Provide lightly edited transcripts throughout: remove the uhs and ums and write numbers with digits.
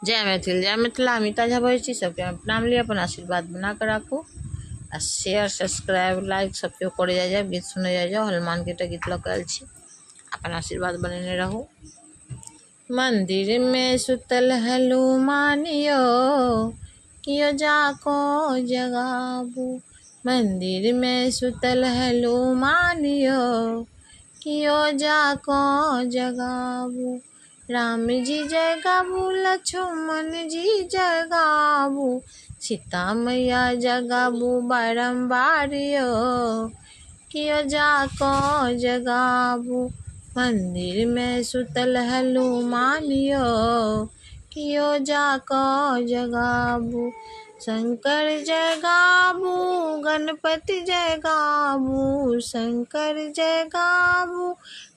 जय मैथिल जय मिथिला। अमिता झा बजै सबके प्रणाम लिया, अपन आशीर्वाद बना कर राखू आ शेयर सब्सक्राइब लाइक सब केओ करे जाए, गीत सुने जाए। हनुमान के गीत लऽ कऽ आयल छी, अपन आशीर्वाद बनेने रहू। मंदिर में सुतल हनुमानियो, कियो जाको जगाबू। मंदिर में सुतल हनुमानियो, कियो जाको जगाबू। राम जी जगाबू, लक्ष्मण जी जगाबू, सीता मैया जगाबू बारंबार यो, कियो जाको जगाबू। मंदिर में सुतल हनुमान यो, कियो जाको जगाबू। शंकर जगाबू, गणपति जगाबू, शंकर जगाबू,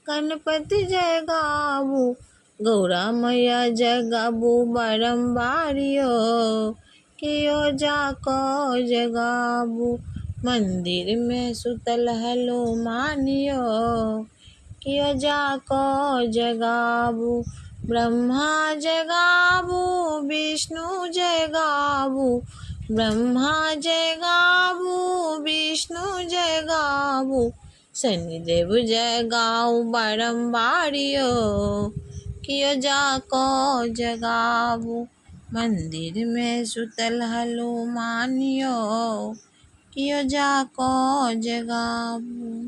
गणपति जगाबू। गौरा मैया जगाबू बारंबार यो, कियो जाको जगाबू। मंदिर में सुतल हनुमान यो, कियो जाको जगाबू। ब्रह्मा जगाबू, विष्णु जगाबू, ब्रह्मा जगाबू, विष्णु जगाबू। शनिदेव जगाऊ बारंबार यो, कियो जाको जगाबू। मंदिर में सुतल हनुमान यो, कियो जाको जगाबू।